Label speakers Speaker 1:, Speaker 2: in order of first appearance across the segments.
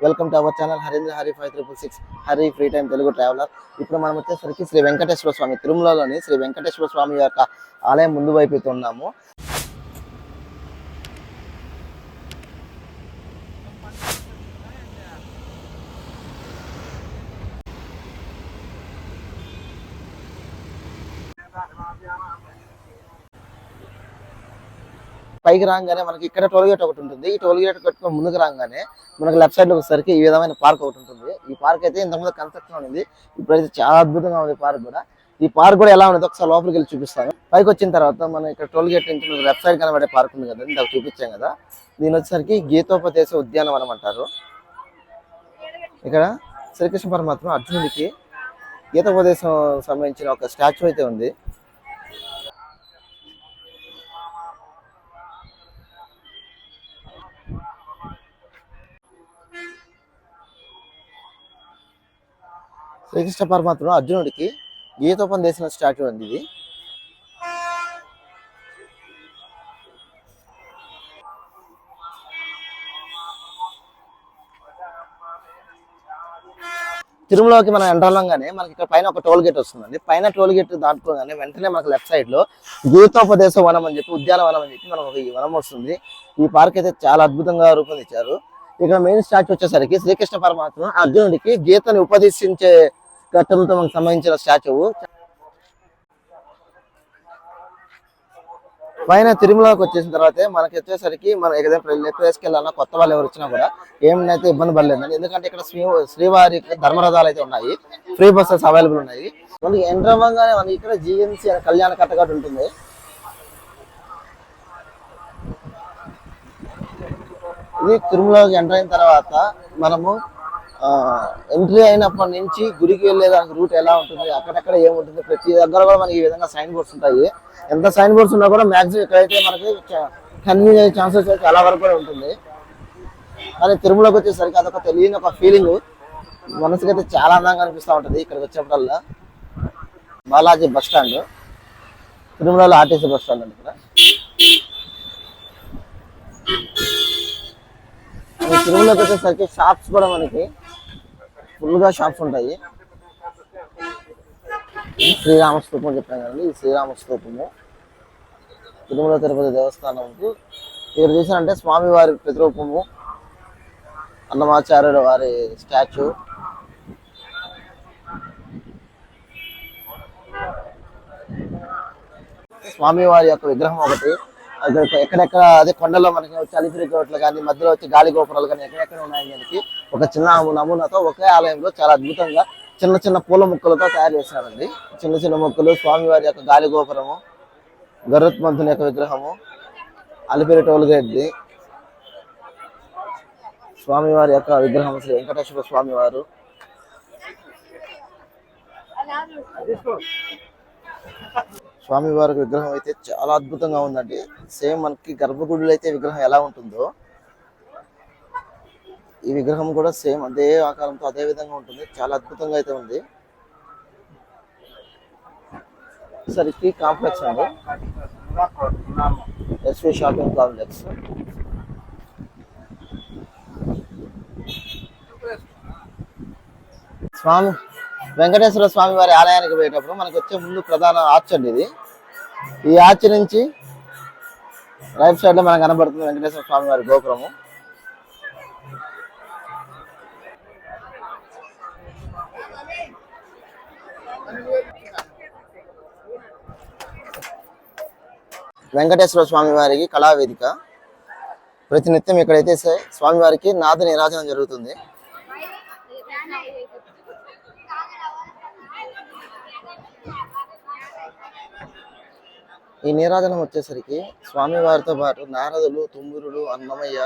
Speaker 1: Welcome to our channel Harindra Hari 5366 Hari free time Telugu traveller. ఇప్పుడు మనం వచ్చేసరికి శ్రీ వెంకటేశ్వర స్వామి తిరుమలలోని శ్రీ వెంకటేశ్వర స్వామి యొక్క ఆలయం ముందు వైపు ఉన్నాము. పైకి రాగానే మనకి ఇక్కడ టోల్ గేట్ ఒకటి ఉంటుంది. ఈ టోల్ గేట్ కట్టుకుని ముందుకు రాగానే మనకి లెఫ్ట్ సైడ్ వచ్చేసరికి ఈ విధమైన పార్క్ ఒకటి ఉంటుంది. ఈ పార్క్ అయితే ఇంతకుముందు కన్స్ట్రక్షన్ ఉంది, ఇప్పుడైతే చాలా అద్భుతంగా ఉంది పార్క్ కూడా. ఈ పార్క్ కూడా ఎలా ఉండదు ఒకసారి లోపలికి వెళ్ళి చూపిస్తాను. పైకి వచ్చిన తర్వాత మనం ఇక్కడ టోల్ గేట్ నుంచి లెఫ్ట్ సైడ్ కనబడే పార్క్ ఉంది కదా, ఇందాక చూపించాం కదా, దీని వచ్చేసరికి గీతోపదేశ ఉద్యానవనం అంటారు. ఇక్కడ శ్రీకృష్ణ పరమాత్మ అర్జునుడికి గీతోపదేశం సంబంధించిన ఒక స్టాచ్యూ అయితే ఉంది. శ్రీకృష్ణ పరమాత్మ అర్జునుడికి గీతోపదేశం స్టాచ్యూ ఉంది ఇది. తిరుమలకి మనం ఎంట్రలంగానే మనకి ఇక్కడ పైన ఒక టోల్ గేట్ వస్తుందండి. పైన టోల్ గేట్ దాటుకోగానే వెంటనే మనకి లెఫ్ట్ సైడ్ లో గీతోపదేశ వనం అని చెప్పి ఉద్యానవనం అని చెప్పి మనకు ఈ వనం వస్తుంది. ఈ పార్క్ అయితే చాలా అద్భుతంగా రూపొందించారు. ఇక్కడ మెయిన్ స్టాచ్యూ వచ్చేసరికి శ్రీకృష్ణ పరమాత్మ అర్జునుడికి గీతని ఉపదేశించే ఘట్టంతో మనకు సంబంధించిన స్టాచ్యూ. పైన తిరుమలకి వచ్చేసిన తర్వాత మనకి వచ్చేసరికి మనం ఏదైనా ప్లేస్కి వెళ్ళాలన్నా కొత్త వాళ్ళు ఎవరు వచ్చినా కూడా ఏమైనా ఇబ్బంది పడలేదండి. ఎందుకంటే ఇక్కడ శ్రీవారి ధర్మరథాలు అయితే ఉన్నాయి, ఫ్రీ బస్సెస్ అవైలబుల్ ఉన్నాయి. మనకి ఎంటర్ అవ్వగానే మనకి ఇక్కడ జిఎంసీ కళ్యాణ కట్టగట్టు ఉంటుంది. ఇది తిరుమలకి ఎంటర్ అయిన తర్వాత మనము ఎంట్రీ అయినప్పటి నుంచి గుడికి వెళ్ళేదానికి రూట్ ఎలా ఉంటుంది, అక్కడెక్కడ ఏముంటుంది, ప్రతి దగ్గర కూడా మనకి ఈ విధంగా సైన్ బోర్డ్స్ ఉంటాయి. ఎంత సైన్ బోర్డ్స్ ఉన్నా కూడా మ్యాక్సిమం ఇక్కడైతే మనకి కన్వీన్స్ అయ్యే ఛాన్సెస్ చాలా వరకు కూడా ఉంటుంది. కానీ తిరుమలకి వచ్చేసరికి అదొక తెలియని ఒక ఫీలింగ్ మనసుకి అయితే చాలా అందంగా అనిపిస్తూ ఉంటుంది. ఇక్కడికి వచ్చేప్పుడల్లా బాలాజీ బస్ స్టాండ్, తిరుమలలో ఆర్టీసీ బస్ స్టాండ్ అండి. ఇక్కడ తిరుమలకి వచ్చేసరికి షాప్స్ కూడా మనకి ఫుల్గా షాప్స్ ఉంటాయి. శ్రీరామస్తూపం చెప్పాను కదండి, ఈ శ్రీరామస్తూపము తిరుమల తిరుపతి దేవస్థానంకు ఇక్కడ చూసారంటే స్వామివారి ప్రతిరూపము, అన్నమాచార్యుల వారి స్టాచ్యూ, స్వామివారి యొక్క విగ్రహం ఒకటి, ఎక్కడెక్కడ అదే కొండల్లో మనకి చలిపిరి చోట్ల కానీ మధ్యలో వచ్చి గాలి గోపురాలు కానీ ఎక్కడెక్కడ ఉన్నాయని దానికి ఒక చిన్న నమూనాతో ఒకే ఆలయంలో చాలా అద్భుతంగా చిన్న చిన్న పూల మొక్కలతో తయారు చేశారండి. చిన్న చిన్న మొక్కలు, స్వామివారి యొక్క గాలి గోపురము, గరుత్మంతుని యొక్క విగ్రహము, అలిపిరి టోల్ గేట్ది, స్వామివారి యొక్క విగ్రహం శ్రీ వెంకటేశ్వర స్వామివారు. స్వామివారి విగ్రహం అయితే చాలా అద్భుతంగా ఉందండి. సేమ్ మనకి గర్భగుడిలో అయితే విగ్రహం ఎలా ఉంటుందో ఈ విగ్రహం కూడా సేమ్ అదే ఆకారంతో అదే విధంగా ఉంటుంది. చాలా అద్భుతంగా అయితే ఉంది. సరికి కాంప్లెక్స్ అండి, ఎస్వి షాపింగ్ కాంప్లెక్స్. స్వామి వెంకటేశ్వర స్వామి వారి ఆలయానికి పోయేటప్పుడు మనకి వచ్చే ముందు ప్రధాన ఆర్చ్ అండి ఇది. ఈ ఆర్చ్ నుంచి రైట్ సైడ్ లో మనకు కనబడుతుంది వెంకటేశ్వర స్వామి వారి గోపురము. వెంకటేశ్వర స్వామి వారికి కళావేదిక. ప్రతినిత్యం ఇక్కడైతే స్వామివారికి నాద నీరాజనం జరుగుతుంది. ఈ నీరాజనం వచ్చేసరికి స్వామివారితో పాటు నారదులు, తుమ్మురుడు, అన్నమయ్య,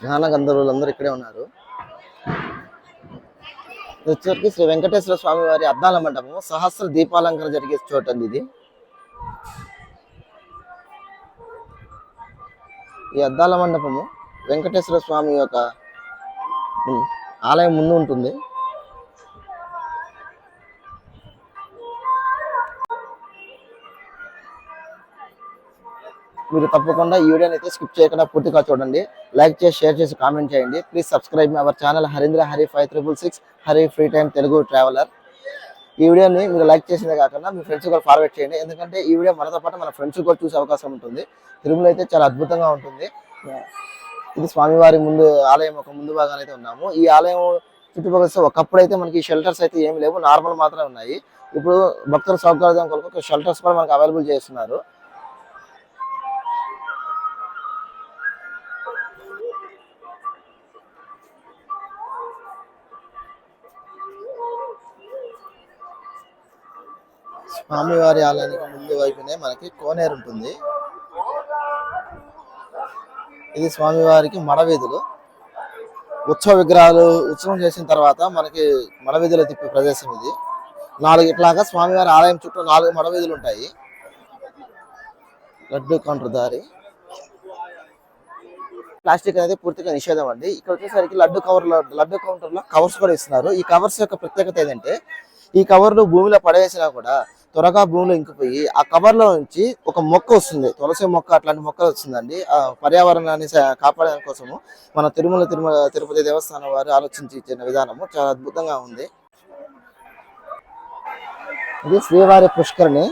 Speaker 1: జ్ఞాన గంధర్వులు అందరూ ఇక్కడే ఉన్నారు. వచ్చేసరికి శ్రీ వెంకటేశ్వర స్వామి వారి అద్దాల మండపము, సహస్ర దీపాలంకరణ జరిగే చోటు అండి ఇది. ఈ అద్దాల మండపము వెంకటేశ్వర స్వామి యొక్క ఆలయం ముందు ఉంటుంది. మీరు తప్పకుండా ఈ వీడియోని అయితే స్కిప్ చేయకుండా పూర్తిగా చూడండి. లైక్ చేసి షేర్ చేసి కామెంట్ చేయండి. Please subscribe our channel Harindra Hari 5366 Hari free time Telugu traveller. ఈ వీడియోని మీరు లైక్ చేసిందే కాకుండా మీ ఫ్రెండ్స్ కూడా ఫార్వర్డ్ చేయండి. ఎందుకంటే ఈ వీడియో మనతో పాటు మన ఫ్రెండ్స్ కూడా చూసే అవకాశం ఉంటుంది. తిరుమల అయితే చాలా అద్భుతంగా ఉంటుంది. ఇది స్వామివారి ముందు ఆలయం ఒక ముందు భాగాన్ని అయితే ఉన్నాము. ఈ ఆలయం చుట్టుపక్కల ఒకప్పుడు అయితే మనకి షెల్టర్స్ అయితే ఏమి లేవు, నార్మల్ మాత్రమే ఉన్నాయి. ఇప్పుడు భక్తుల సౌకర్యం కొరకు షెల్టర్స్ కూడా మనకు అవైలబుల్ చేస్తున్నారు. స్వామివారి ఆలయానికి ముందు వైపునే మనకి కోనేరు ఉంటుంది. ఇది స్వామివారికి మడవీధులు. ఉత్సవ విగ్రహాలు ఉత్సవం చేసిన తర్వాత మనకి మడవీధులు తిప్పే ప్రదేశం ఇది. 4 ఇట్లాగా స్వామివారి ఆలయం చుట్టూ 4 మడవీధులు ఉంటాయి. లడ్డు కౌంటర్ దారి. ప్లాస్టిక్ అనేది పూర్తిగా నిషేధం అండి. ఇక్కడ వచ్చేసరికి లడ్డు కౌంటర్ లో కవర్స్ కూడా ఇస్తున్నారు. ఈ కవర్స్ యొక్క ప్రత్యేకత ఏంటంటే ఈ కవర్లు భూమిలో పడవేసినా కూడా త్వరగా భూమిలో ఇంకిపోయి ఆ కవర్ లో నుంచి ఒక మొక్క వస్తుంది, తులసి మొక్క అట్లాంటి మొక్కలు వస్తుందండి. ఆ పర్యావరణాన్ని కాపాడే కోసము మన తిరుపతి దేవస్థానం వారు ఆలోచించి ఇచ్చిన విధానము చాలా అద్భుతంగా ఉంది. ఇది శ్రీవారి పుష్కరిణి.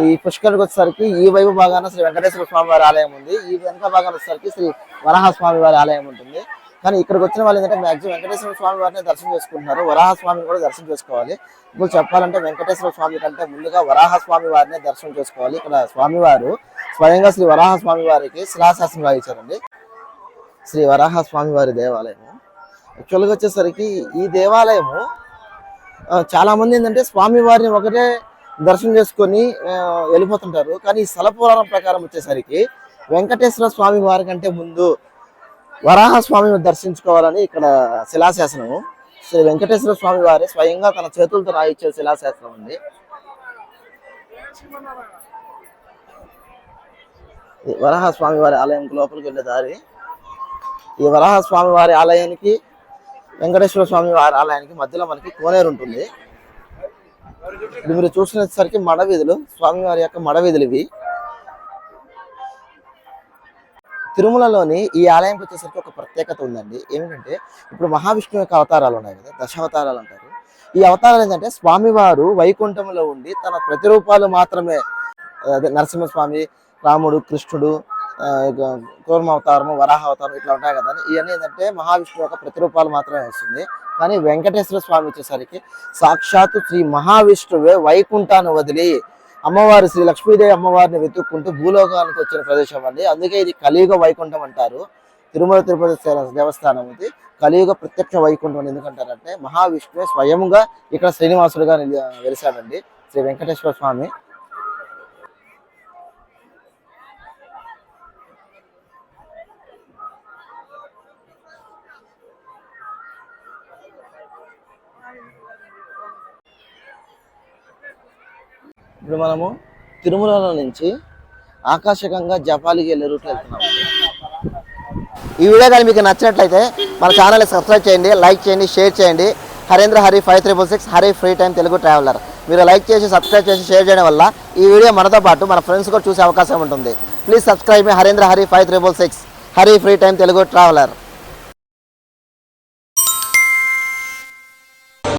Speaker 1: ఈ పుష్కరికి వచ్చేసరికి ఈ వైపు భాగాన శ్రీ వెంకటేశ్వర స్వామి వారి ఆలయం ఉంది. ఈ వెనక భాగాన వచ్చేసరికి శ్రీ వరాహ స్వామి వారి ఆలయం ఉంటుంది. కానీ ఇక్కడికి వచ్చిన వాళ్ళు ఏంటంటే మాక్సిమం వెంకటేశ్వర స్వామి వారిని దర్శనం చేసుకుంటున్నారు. వరాహ స్వామిని కూడా దర్శనం చేసుకోవాలి. ఇప్పుడు చెప్పాలంటే వెంకటేశ్వర స్వామి కంటే ముందుగా వరాహ స్వామి వారిని దర్శనం చేసుకోవాలి. ఇక్కడ స్వామివారు స్వయంగా శ్రీ వరాహ స్వామి వారికి శిలాశాసనం రాయించారండి. శ్రీ వరాహ స్వామి వారి దేవాలయము. యాక్చువల్గా వచ్చేసరికి ఈ దేవాలయము చాలా మంది ఏంటంటే స్వామివారిని ఒకటే దర్శనం చేసుకొని వెళ్ళిపోతుంటారు. కానీ ఈ స్థల పురాణం ప్రకారం వచ్చేసరికి వెంకటేశ్వర స్వామి వారి కంటే ముందు వరాహ స్వామిని దర్శించుకోవాలని ఇక్కడ శిలాశాసనము. శ్రీ వెంకటేశ్వర స్వామి వారి స్వయంగా తన చేతులతో రాయించే శిలాశాసనం ఉంది. వరాహ స్వామి వారి ఆలయం లోపలికి వెళ్ళే దారి. ఈ వరాహ స్వామి వారి ఆలయానికి వెంకటేశ్వర స్వామి వారి ఆలయానికి మధ్యలో మనకి కోనేరు ఉంటుంది. ఇప్పుడు మీరు చూసినసరికి మడవీధులు, స్వామివారి యొక్క మడవీధులు ఇవి. తిరుమలలోని ఈ ఆలయంకి వచ్చేసరికి ఒక ప్రత్యేకత ఉందండి. ఏమిటంటే ఇప్పుడు మహావిష్ణువు యొక్క అవతారాలు ఉన్నాయి కదా, దశావతారాలు అంటారు. ఈ అవతారాలు ఏంటంటే స్వామివారు వైకుంఠంలో ఉండి తన ప్రతిరూపాలు మాత్రమే, అదే నరసింహస్వామి, రాముడు, కృష్ణుడు, కూర్మ అవతారము, వరాహ అవతారం ఇట్లా ఉంటాయి కదా. ఇవన్నీ ఏంటంటే మహావిష్ణువు యొక్క ప్రతిరూపాలు మాత్రమే వస్తుంది. కానీ వెంకటేశ్వర స్వామి వచ్చేసరికి సాక్షాత్తు శ్రీ మహావిష్ణువే వైకుంఠాన్ని వదిలి అమ్మవారి శ్రీ లక్ష్మీదేవి అమ్మవారిని వెతుక్కుంటూ భూలోకానికి వచ్చిన ప్రదేశం అండి. అందుకే ఇది కలియుగ వైకుంఠం అంటారు. తిరుపతి దేవస్థానం ఇది కలియుగ ప్రత్యక్ష వైకుంఠం ఎందుకంటారంటే మహావిష్ణువే స్వయంగా ఇక్కడ శ్రీనివాసుడుగా వెలిశాడండి శ్రీ వెంకటేశ్వర స్వామి. ఇప్పుడు మనము తిరుమల నుంచి ఆకాశగంగా జపాలికి వెళ్ళే రూట్లో వెళ్తున్నాము. ఈ వీడియో కానీ మీకు నచ్చినట్లయితే మన ఛానల్ని సబ్స్క్రైబ్ చేయండి, లైక్ చేయండి, షేర్ చేయండి. Harindra Hari 5366 Hari free time Telugu traveller. మీరు లైక్ చేసి సబ్స్క్రైబ్ చేసి షేర్ చేయడం వల్ల ఈ వీడియో మనతో పాటు మన ఫ్రెండ్స్ కూడా చూసే అవకాశం ఉంటుంది. Please subscribe me Harindra Hari 5366 Hari free time Telugu traveller.